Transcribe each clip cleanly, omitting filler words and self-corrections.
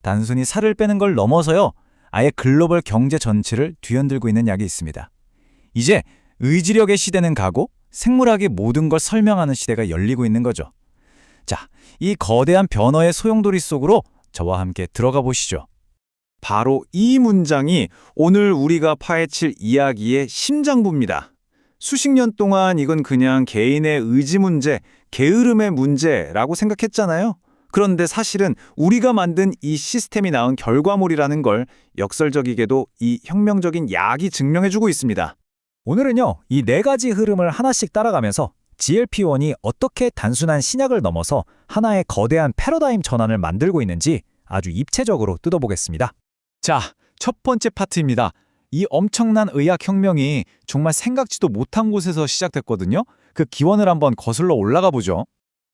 단순히 살을 빼는 걸 넘어서요. 아예 글로벌 경제 전체를 뒤흔들고 있는 약이 있습니다. 이제 의지력의 시대는 가고 생물학이 모든 걸 설명하는 시대가 열리고 있는 거죠. 자, 이 거대한 변화의 소용돌이 속으로 저와 함께 들어가 보시죠. 바로 이 문장이 오늘 우리가 파헤칠 이야기의 심장부입니다. 수십 년 동안 이건 그냥 개인의 의지 문제, 게으름의 문제라고 생각했잖아요. 그런데 사실은 우리가 만든 이 시스템이 낳은 결과물이라는 걸 역설적이게도 이 혁명적인 약이 증명해주고 있습니다. 오늘은요, 이 네 가지 흐름을 하나씩 따라가면서 GLP-1이 어떻게 단순한 신약을 넘어서 하나의 거대한 패러다임 전환을 만들고 있는지 아주 입체적으로 뜯어보겠습니다. 자, 첫 번째 파트입니다. 이 엄청난 의학혁명이 정말 생각지도 못한 곳에서 시작됐거든요. 그 기원을 한번 거슬러 올라가 보죠.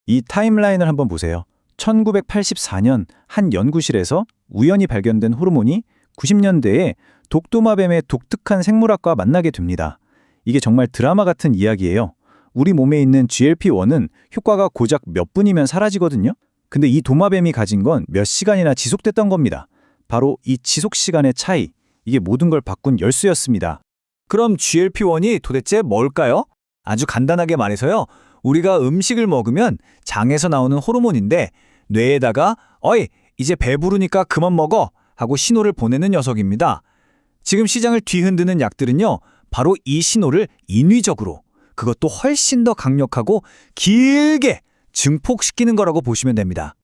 이 타임라인을 한번 보세요. 1984년 한 연구실에서 우연히 발견된 호르몬이 90년대에 독도마뱀의 독특한 생물학과 만나게 됩니다. 이게 정말 드라마 같은 이야기예요. 우리 몸에 있는 GLP-1은 효과가 고작 몇 분이면 사라지거든요. 근데 이 도마뱀이 가진 건 몇 시간이나 지속됐던 겁니다. 바로 이 지속 시간의 차이, 이게 모든 걸 바꾼 열쇠였습니다. 그럼 GLP-1이 도대체 뭘까요? 아주 간단하게 말해서요. 우리가 음식을 먹으면 장에서 나오는 호르몬인데 뇌에다가 어이, 이제 배부르니까 그만 먹어 하고 신호를 보내는 녀석입니다. 지금 시장을 뒤흔드는 약들은요. 바로 이 신호를 인위적으로, 그것도 훨씬 더 강력하고 길게 증폭시키는 거라고 보시면 됩니다.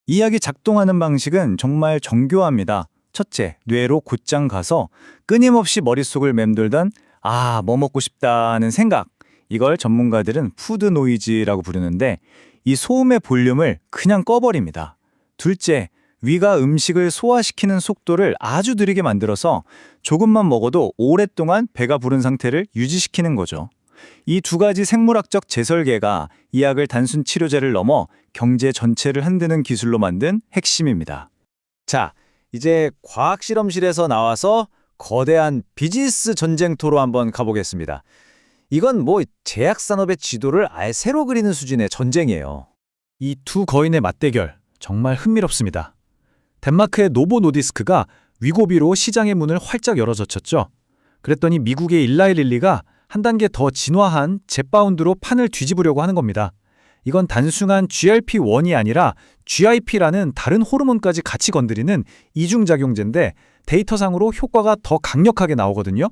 이 약이 작동하는 방식은 정말 정교합니다. 첫째, 뇌로 곧장 가서 끊임없이 머릿속을 맴돌던 뭐 먹고 싶다는 생각. 이걸 전문가들은 푸드 노이즈라고 부르는데 이 소음의 볼륨을 그냥 꺼버립니다. 둘째, 위가 음식을 소화시키는 속도를 아주 느리게 만들어서 조금만 먹어도 오랫동안 배가 부른 상태를 유지시키는 거죠. 이 두 가지 생물학적 재설계가 이 약을 단순 치료제를 넘어 경제 전체를 흔드는 기술로 만든 핵심입니다. 자, 이제 과학실험실에서 나와서 거대한 비즈니스 전쟁터로 한번 가보겠습니다. 이건 제약산업의 지도를 아예 새로 그리는 수준의 전쟁이에요. 이 두 거인의 맞대결, 정말 흥미롭습니다. 덴마크의 노보 노디스크가 위고비로 시장의 문을 활짝 열어젖혔죠. 그랬더니 미국의 일라이 릴리가 한 단계 더 진화한 젯바운드로 판을 뒤집으려고 하는 겁니다. 이건 단순한 GLP-1이 아니라 GIP라는 다른 호르몬까지 같이 건드리는 이중작용제인데 데이터상으로 효과가 더 강력하게 나오거든요.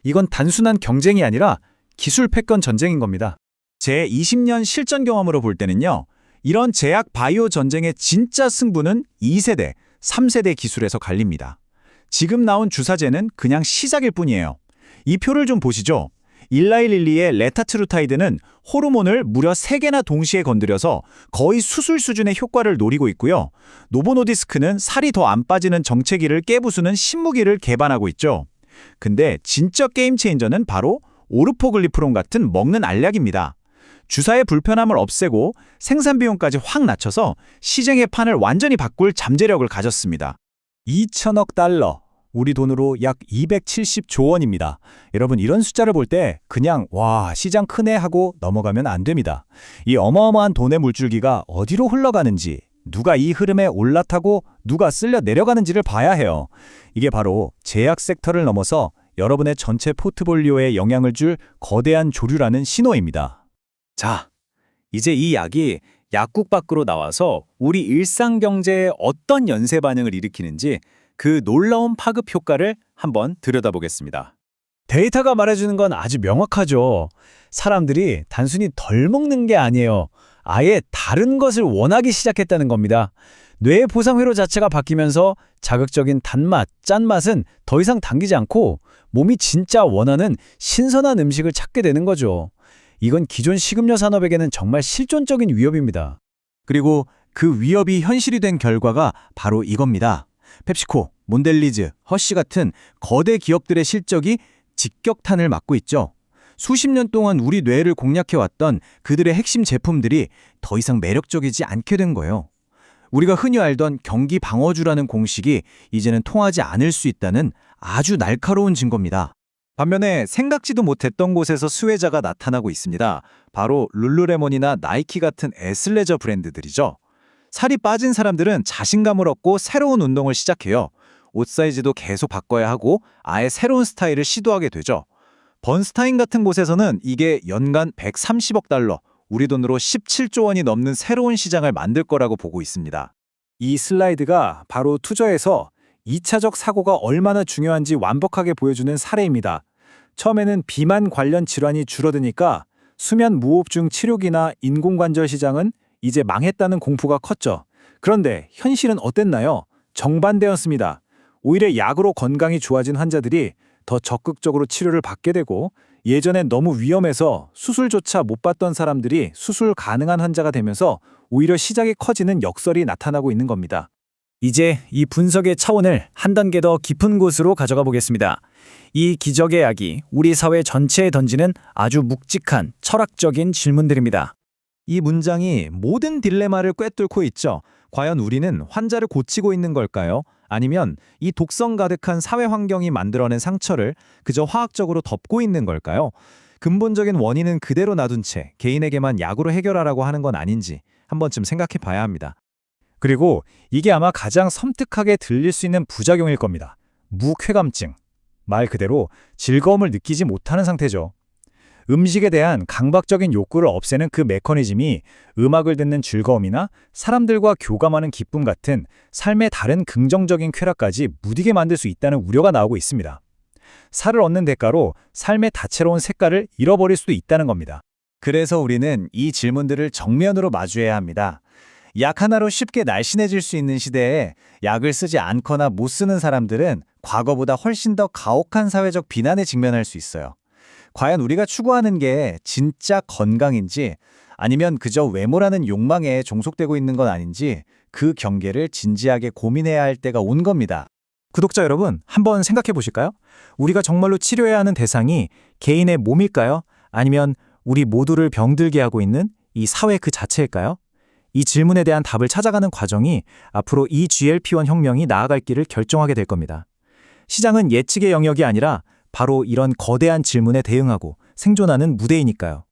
이건 단순한 경쟁이 아니라 기술 패권 전쟁인 겁니다. 제 20년 실전 경험으로 볼 때는요. 이런 제약 바이오 전쟁의 진짜 승부는 2세대, 3세대 기술에서 갈립니다. 지금 나온 주사제는 그냥 시작일 뿐이에요. 이 표를 좀 보시죠. 일라이 릴리의 레타트루타이드는 호르몬을 무려 3개나 동시에 건드려서 거의 수술 수준의 효과를 노리고 있고요. 노보노디스크는 살이 더 안 빠지는 정체기를 깨부수는 신무기를 개발하고 있죠. 근데 진짜 게임 체인저는 바로 오르포글리프론 같은 먹는 알약입니다. 주사의 불편함을 없애고 생산 비용까지 확 낮춰서 시장의 판을 완전히 바꿀 잠재력을 가졌습니다. 2천억 달러, 우리 돈으로 약 270조 원입니다. 여러분, 이런 숫자를 볼 때 그냥 와, 시장 크네 하고 넘어가면 안 됩니다. 이 어마어마한 돈의 물줄기가 어디로 흘러가는지, 누가 이 흐름에 올라타고 누가 쓸려 내려가는지를 봐야 해요. 이게 바로 제약 섹터를 넘어서 여러분의 전체 포트폴리오에 영향을 줄 거대한 조류라는 신호입니다. 자, 이제 이 약이 약국 밖으로 나와서 우리 일상 경제에 어떤 연쇄 반응을 일으키는지 그 놀라운 파급 효과를 한번 들여다보겠습니다. 데이터가 말해주는 건 아주 명확하죠. 사람들이 단순히 덜 먹는 게 아니에요. 아예 다른 것을 원하기 시작했다는 겁니다. 뇌의 보상회로 자체가 바뀌면서 자극적인 단맛, 짠맛은 더 이상 당기지 않고 몸이 진짜 원하는 신선한 음식을 찾게 되는 거죠. 이건 기존 식음료 산업에게는 정말 실존적인 위협입니다. 그리고 그 위협이 현실이 된 결과가 바로 이겁니다. 펩시코, 몬델리즈, 허쉬 같은 거대 기업들의 실적이 직격탄을 맞고 있죠. 수십 년 동안 우리 뇌를 공략해왔던 그들의 핵심 제품들이 더 이상 매력적이지 않게 된 거예요. 우리가 흔히 알던 경기 방어주라는 공식이 이제는 통하지 않을 수 있다는 아주 날카로운 증거입니다. 반면에 생각지도 못했던 곳에서 수혜자가 나타나고 있습니다. 바로 룰루레몬이나 나이키 같은 애슬레저 브랜드들이죠. 살이 빠진 사람들은 자신감을 얻고 새로운 운동을 시작해요. 옷 사이즈도 계속 바꿔야 하고 아예 새로운 스타일을 시도하게 되죠. 번스타인 같은 곳에서는 이게 연간 130억 달러, 우리 돈으로 17조 원이 넘는 새로운 시장을 만들 거라고 보고 있습니다. 이 슬라이드가 바로 투자에서 2차적 사고가 얼마나 중요한지 완벽하게 보여주는 사례입니다. 처음에는 비만 관련 질환이 줄어드니까 수면 무호흡증 치료기나 인공관절 시장은 이제 망했다는 공포가 컸죠. 그런데 현실은 어땠나요? 정반대였습니다. 오히려 약으로 건강이 좋아진 환자들이 더 적극적으로 치료를 받게 되고 예전엔 너무 위험해서 수술조차 못 받던 사람들이 수술 가능한 환자가 되면서 오히려 시장이 커지는 역설이 나타나고 있는 겁니다. 이제 이 분석의 차원을 한 단계 더 깊은 곳으로 가져가 보겠습니다. 이 기적의 약이 우리 사회 전체에 던지는 아주 묵직한 철학적인 질문들입니다. 이 문장이 모든 딜레마를 꿰뚫고 있죠. 과연 우리는 환자를 고치고 있는 걸까요? 아니면 이 독성 가득한 사회 환경이 만들어낸 상처를 그저 화학적으로 덮고 있는 걸까요? 근본적인 원인은 그대로 놔둔 채 개인에게만 약으로 해결하라고 하는 건 아닌지 한 번쯤 생각해 봐야 합니다. 그리고 이게 아마 가장 섬뜩하게 들릴 수 있는 부작용일 겁니다. 무쾌감증. 말 그대로 즐거움을 느끼지 못하는 상태죠. 음식에 대한 강박적인 욕구를 없애는 그 메커니즘이 음악을 듣는 즐거움이나 사람들과 교감하는 기쁨 같은 삶의 다른 긍정적인 쾌락까지 무디게 만들 수 있다는 우려가 나오고 있습니다. 살을 얻는 대가로 삶의 다채로운 색깔을 잃어버릴 수도 있다는 겁니다. 그래서 우리는 이 질문들을 정면으로 마주해야 합니다. 약 하나로 쉽게 날씬해질 수 있는 시대에 약을 쓰지 않거나 못 쓰는 사람들은 과거보다 훨씬 더 가혹한 사회적 비난에 직면할 수 있어요. 과연 우리가 추구하는 게 진짜 건강인지 아니면 그저 외모라는 욕망에 종속되고 있는 건 아닌지 그 경계를 진지하게 고민해야 할 때가 온 겁니다. 구독자 여러분, 한번 생각해 보실까요? 우리가 정말로 치료해야 하는 대상이 개인의 몸일까요? 아니면 우리 모두를 병들게 하고 있는 이 사회 그 자체일까요? 이 질문에 대한 답을 찾아가는 과정이 앞으로 이 GLP-1 혁명이 나아갈 길을 결정하게 될 겁니다. 시장은 예측의 영역이 아니라 바로 이런 거대한 질문에 대응하고 생존하는 무대이니까요.